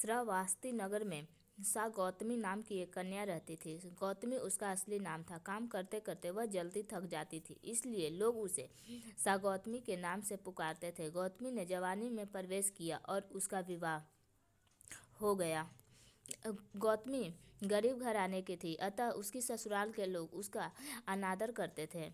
श्रावस्ती नगर में सा गौतमी नाम की एक कन्या रहती थी। गौतमी उसका असली नाम था। काम करते करते वह जल्दी थक जाती थी, इसलिए लोग उसे सा गौतमी के नाम से पुकारते थे। गौतमी ने जवानी में प्रवेश किया और उसका विवाह हो गया। गौतमी गरीब घराने की थी, अतः उसकी ससुराल के लोग उसका अनादर करते थे।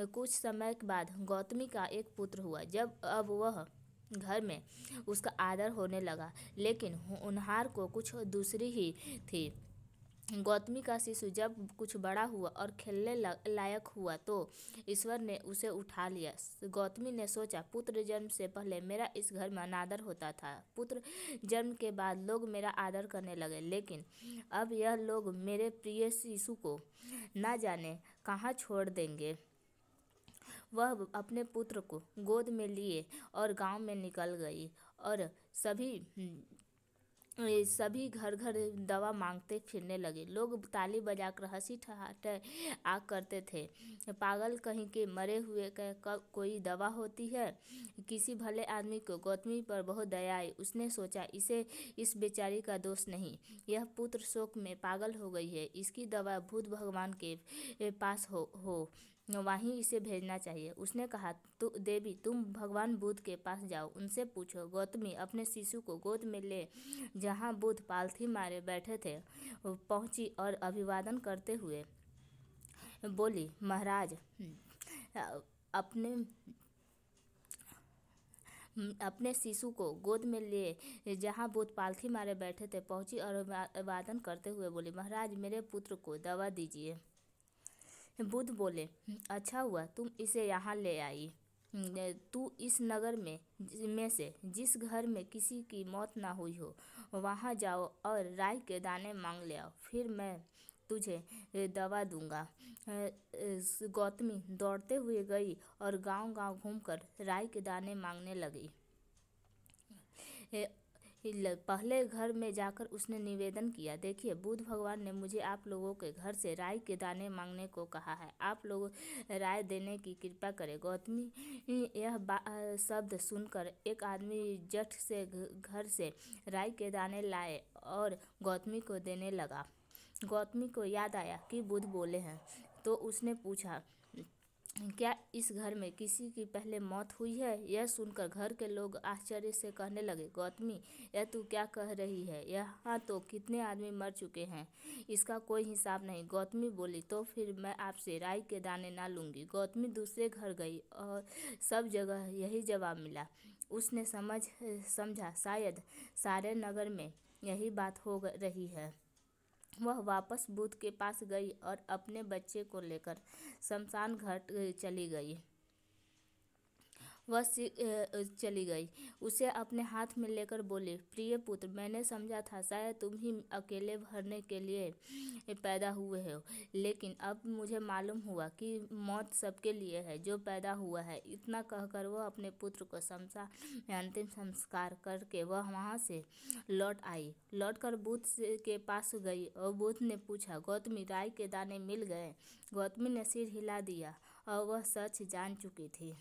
कुछ समय के बाद गौतमी का एक पुत्र हुआ। जब अब वह घर में उसका आदर होने लगा, लेकिन होनहार को कुछ दूसरी ही थी। गौतमी का शिशु जब कुछ बड़ा हुआ और खेलने लायक हुआ तो ईश्वर ने उसे उठा लिया। गौतमी ने सोचा, पुत्र जन्म से पहले मेरा इस घर में अनादर होता था, पुत्र जन्म के बाद लोग मेरा आदर करने लगे, लेकिन अब यह लोग मेरे प्रिय शिशु को ना जाने कहाँ छोड़ देंगे। वह अपने पुत्र को गोद में लिए और गांव में निकल गई और सभी घर घर दवा मांगते फिरने लगे। लोग ताली बजाकर हंसी ठहाके आ करते थे। पागल कहीं के, मरे हुए का कोई दवा होती है। किसी भले आदमी को गौतमी पर बहुत दया आई। उसने सोचा, इसे इस बेचारी का दोष नहीं, यह पुत्र शोक में पागल हो गई है, इसकी दवा भूत भगवान के पास हो वहीं इसे भेजना चाहिए। उसने कहा, देवी तुम भगवान बुद्ध के पास जाओ, उनसे पूछो। गौतमी अपने शिशु को गोद में ले जहाँ बुद्ध पालथी मारे बैठे थे पहुंची और अभिवादन करते हुए बोली, महाराज अपने शिशु को गोद में ले जहाँ बुद्ध पालथी मारे बैठे थे पहुंची और अभिवादन करते हुए बोली, महाराज मेरे पुत्र को दवा दीजिए। बुद्ध बोले, अच्छा हुआ तुम इसे यहाँ ले आई। तू इस नगर में से जिस घर में किसी की मौत ना हुई हो वहाँ जाओ और राई के दाने मांग ले आओ, फिर मैं तुझे दवा दूंगा। गौतमी दौड़ते हुए गई और गांव-गांव घूमकर राई के दाने मांगने लगी। पहले घर में जाकर उसने निवेदन किया, देखिए बुद्ध भगवान ने मुझे आप लोगों के घर से राई के दाने मांगने को कहा है, आप लोग राय देने की कृपा करें। गौतमी यह शब्द सुनकर एक आदमी जट से घर से राई के दाने लाए और गौतमी को देने लगा। गौतमी को याद आया कि बुद्ध बोले हैं, तो उसने पूछा, क्या इस घर में किसी की पहले मौत हुई है? यह सुनकर घर के लोग आश्चर्य से कहने लगे, गौतमी यह तू क्या कह रही है? यहाँ तो कितने आदमी मर चुके हैं, इसका कोई हिसाब नहीं। गौतमी बोली, तो फिर मैं आपसे राई के दाने ना लूँगी। गौतमी दूसरे घर गई और सब जगह यही जवाब मिला। उसने समझा शायद सारे नगर में यही बात हो रही है। वह वापस बुद्ध के पास गई और अपने बच्चे को लेकर शमशान घाट चली गई। उसे अपने हाथ में लेकर बोली, प्रिय पुत्र, मैंने समझा था शायद तुम ही अकेले भरने के लिए पैदा हुए हो, लेकिन अब मुझे मालूम हुआ कि मौत सबके लिए है जो पैदा हुआ है। इतना कहकर वह अपने पुत्र को शमशान में अंतिम संस्कार करके वह वहाँ से लौट आई। लौटकर बुद्ध के पास गई और बुद्ध ने पूछा, गौतमी राई के दाने मिल गए? गौतमी ने सिर हिला दिया और वह सच जान चुकी थी।